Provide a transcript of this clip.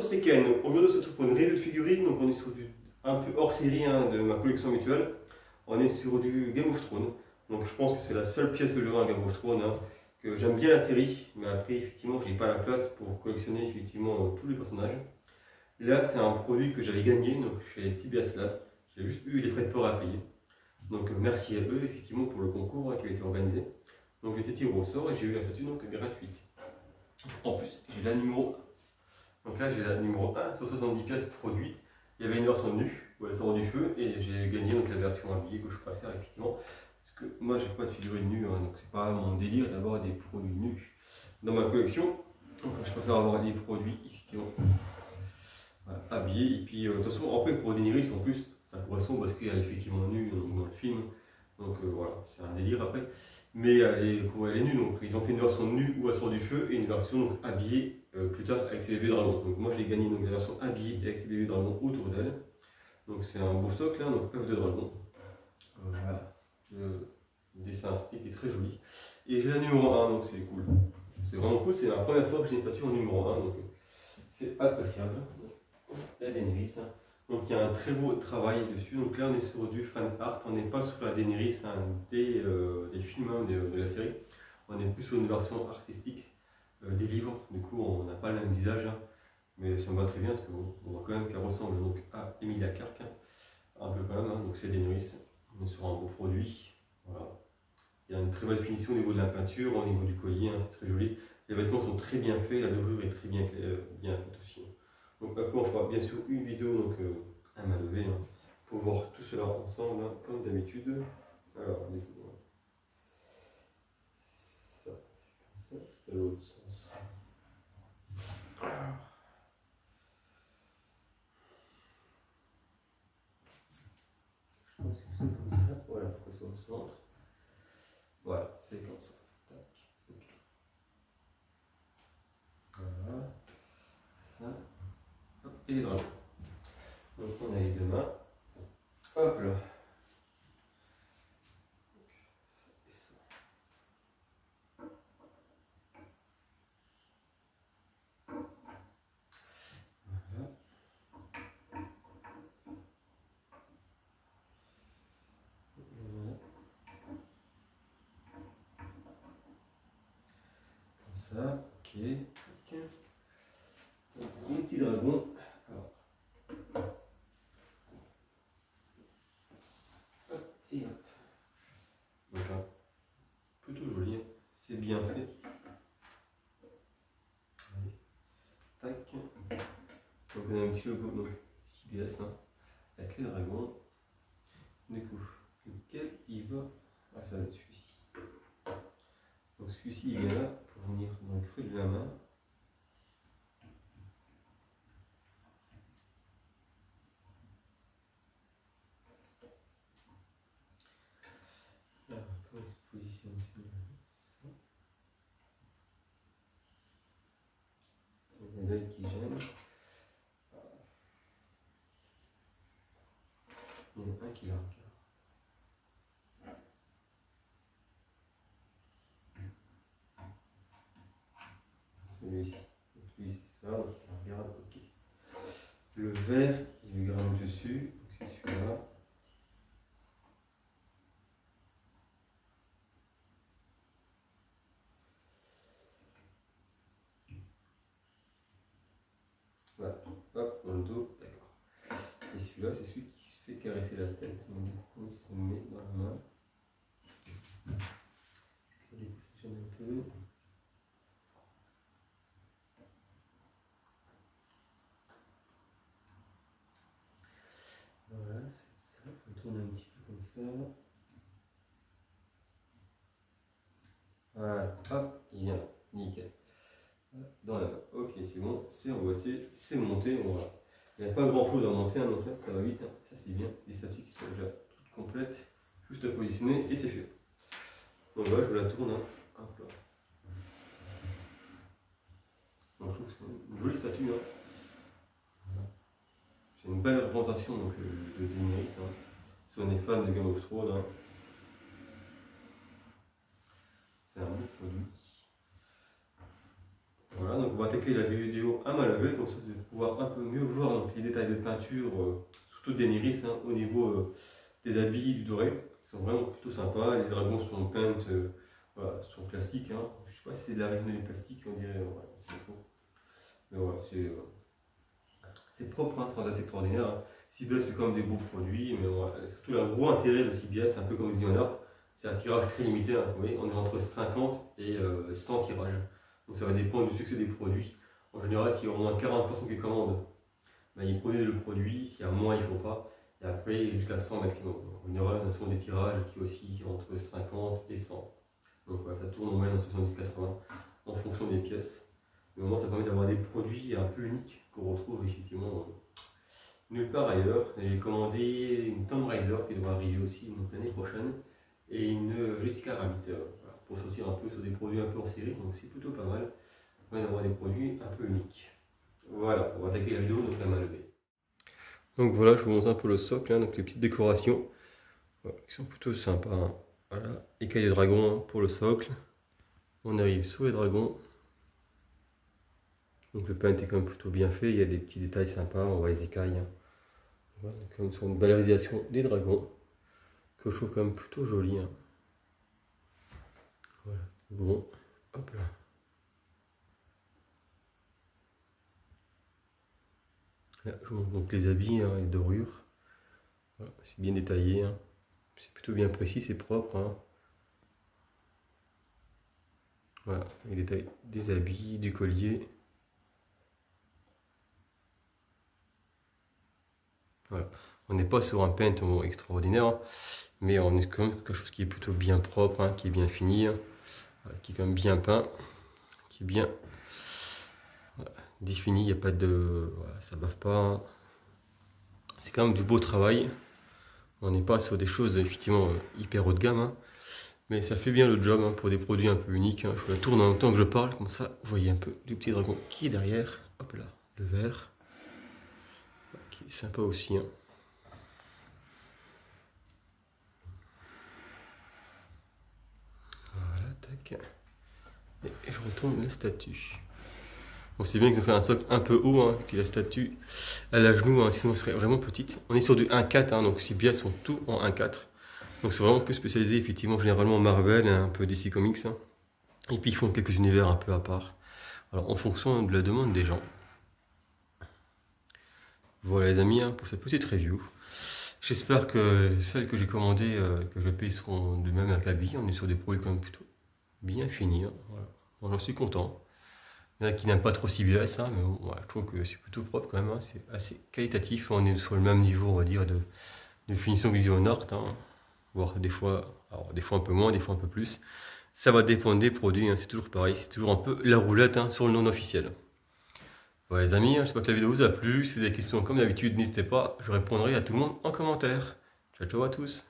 c'est Ken. Aujourd'hui, on se retrouve pour une review de figurines. Donc, on est sur du un peu hors série de ma collection habituelle. On est sur du Game of Thrones. Donc, je pense que c'est la seule pièce que j'aurai en Game of Thrones. Que j'aime bien la série, mais après, effectivement, je n'ai pas la place pour collectionner effectivement tous les personnages. Là, c'est un produit que j'avais gagné donc chez CBS Lab. J'ai juste eu les frais de port à payer. Donc, merci à eux, effectivement, pour le concours qui a été organisé. Donc, j'ai été tiré au sort et j'ai eu la statue donc gratuite. En plus, j'ai la numéro 1. Donc là, j'ai la numéro 1 sur 70 pièces produites. Il y avait une version nue où elle sort du feu et j'ai gagné donc la version habillée que je préfère effectivement. Parce que moi, j'ai pas de figurines nues, donc c'est pas mon délire d'avoir des produits nus dans ma collection. Donc je préfère avoir des produits effectivement voilà, habillés. Et puis de toute façon, après pour Daenerys en plus, ça correspond parce qu'elle est effectivement nue dans le film. Donc voilà, c'est un délire après. Mais elle est nue, donc ils ont fait une version nue où elle sort du feu et une version donc, habillée plus tard avec ses bébés dragons. Donc moi j'ai gagné donc, la version habillée avec ses bébés dragons autour d'elle. Donc c'est un beau stock là, donc œuf de dragon. Voilà, le dessin artistique est très joli. Et j'ai la numéro 1, donc c'est cool. C'est vraiment cool, c'est la première fois que j'ai une statue en numéro 1, donc c'est appréciable. La Daenerys. Donc il y a un très beau travail dessus. Donc là on est sur du fan art, on n'est pas sur la Daenerys des films de la série. On est plus sur une version artistique des livres. Du coup on n'a pas le même visage. Mais ça me va très bien parce qu'on voit quand même qu'elle ressemble donc, à Emilia Clarke. Un peu quand même, donc c'est Daenerys. On est sur un beau produit. Voilà. Il y a une très belle finition au niveau de la peinture, au niveau du collier, c'est très joli. Les vêtements sont très bien faits, la dorure est très bien faite aussi. Donc après on fera bien sûr une vidéo donc, à main levée pour voir tout cela ensemble comme d'habitude. Alors du coup, ça c'est comme ça, c'est dans l'autre sens. Je pense que c'est comme ça, voilà, pour que c'est au centre. Voilà, c'est comme ça. Tac. Okay. Voilà, ça. Hop, et les dragons. Donc on a les deux mains. Hop là. Donc, ça et ça. Voilà. Voilà. Comme ça, ok. Donc, les petits dragons. Alors. Hop et hop. Donc là, plutôt joli, c'est bien fait. Allez. Tac. Donc on a un petit logo donc CBS avec les dragons. Du coup, lequel il va. Ah, ça va être celui-ci. Donc celui-ci il est là pour venir dans le creux de la main. Alors, comment il se positionne celui-là? Ça. Il y a l'œil qui gêne. Il y en a un qui la regarde. Celui-ci. Donc lui c'est ça, donc il regarde, ok. Le vert, il lui grimpe dessus, donc c'est celui-là. Voilà, hop, dans le dos, d'accord. Et celui-là, c'est celui qui se fait caresser la tête. Donc du coup, il se met dans la main. Est-ce que du coup, ça gêne un peu? Voilà, c'est ça. On tourne un petit peu comme ça. Voilà, hop, il vient là, nickel. Dans la main. Ok, c'est bon, c'est emboîté, c'est monté. Voilà. Il n'y a pas grand chose à monter, donc là ça va vite. Ça c'est bien. Les statues qui sont déjà toutes complètes, juste à positionner et c'est fait. Donc voilà, je vous la tourne. Hop là. Donc, je trouve que c'est une jolie statue. Voilà. C'est une belle représentation donc, de Daenerys. Si on est fan de Game of Thrones, c'est un beau produit. Voilà, donc on va attaquer la vidéo à main levée, comme ça de pouvoir un peu mieux voir donc, les détails de peinture, surtout des iris au niveau des habits du doré. Ils sont vraiment plutôt sympas, les dragons sont peints, voilà, sont classiques. Hein. Je sais pas si c'est de la résine de plastique, on dirait, ouais, c'est trop. Mais voilà, c'est propre, hein, sans être extraordinaire. Hein. CBS fait quand même des beaux produits, mais voilà, surtout le gros intérêt de CBS, un peu comme Zion Art, c'est un tirage très limité. Hein, vous voyez, on est entre 50 et 100 tirages. Donc ça va dépendre du succès des produits. En général, s'il y a au moins 40% qui commandent, ben, ils produisent le produit. S'il y a moins, il ne faut pas. Et après, jusqu'à 100 maximum. Donc, en général, on a souvent des tirages qui oscillent entre 50 et 100. Donc voilà, ça tourne en moyenne en 70-80 en fonction des pièces. Mais au moins, ça permet d'avoir des produits un peu uniques qu'on retrouve effectivement nulle part ailleurs. J'ai commandé une Tomb Raider qui devra arriver aussi l'année prochaine et une Jessica Rabbit voilà, pour sortir un peu sur des produits un peu hors série. Donc c'est plutôt pas mal. On va avoir des produits un peu uniques. Voilà, on va attaquer la vidéo donc la main levée. Donc voilà, je vous montre un peu le socle, hein, donc les petites décorations voilà, qui sont plutôt sympas. Hein. Voilà, écailles de dragon hein, pour le socle. On arrive sur les dragons. Donc le paint est quand même plutôt bien fait, il y a des petits détails sympas, on voit les écailles. Hein. Voilà, donc comme sur une belle réalisation des dragons, que je trouve quand même plutôt joli. Hein. Voilà, bon, hop là. Là, je vous montre donc les habits, hein, les dorures. Voilà, c'est bien détaillé, hein. C'est plutôt bien précis, c'est propre. Hein. Voilà, les détails des habits, du collier. Voilà. On n'est pas sur un paint extraordinaire, hein, mais on est quand même quelque chose qui est plutôt bien propre, hein, qui est bien fini, hein, qui est quand même bien peint, qui est bien défini, il n'y a pas de... Voilà, ça bave pas. Hein. C'est quand même du beau travail. On n'est pas sur des choses effectivement hyper haut de gamme, hein, mais ça fait bien le job hein, pour des produits un peu uniques. Hein. Je la tourne en même temps que je parle, comme ça vous voyez un peu du petit dragon qui est derrière. Hop là, le vert, qui est sympa aussi. Hein. Voilà, tac. Et je retourne la statue. Bon, c'est bien qu'ils ont fait un socle un peu haut, hein, que la statue à la genou, hein, sinon elle serait vraiment petite. On est sur du 1.4, hein, donc CBS sont tout en 1.4. Donc c'est vraiment plus spécialisé, effectivement, généralement Marvel, un peu DC Comics. Hein. Et puis ils font quelques univers un peu à part. Alors en fonction de la demande des gens. Voilà les amis, hein, pour cette petite review. J'espère que celles que j'ai commandées, que je paye seront de même acabit. On est sur des produits quand même plutôt bien finis. Hein, voilà. Bon, j'en suis content. Il y en a qui n'aiment pas trop CBS, hein, mais bon, voilà, je trouve que c'est plutôt propre quand même. Hein, c'est assez qualitatif. On est sur le même niveau, on va dire, de finition que Zion Art. Hein, voire des fois un peu moins, des fois un peu plus. Ça va dépendre des produits. Hein, c'est toujours pareil. C'est toujours un peu la roulette hein, sur le non officiel. Voilà les amis, j'espère que la vidéo vous a plu. Si vous avez des questions comme d'habitude, n'hésitez pas, je répondrai à tout le monde en commentaire. Ciao ciao à tous.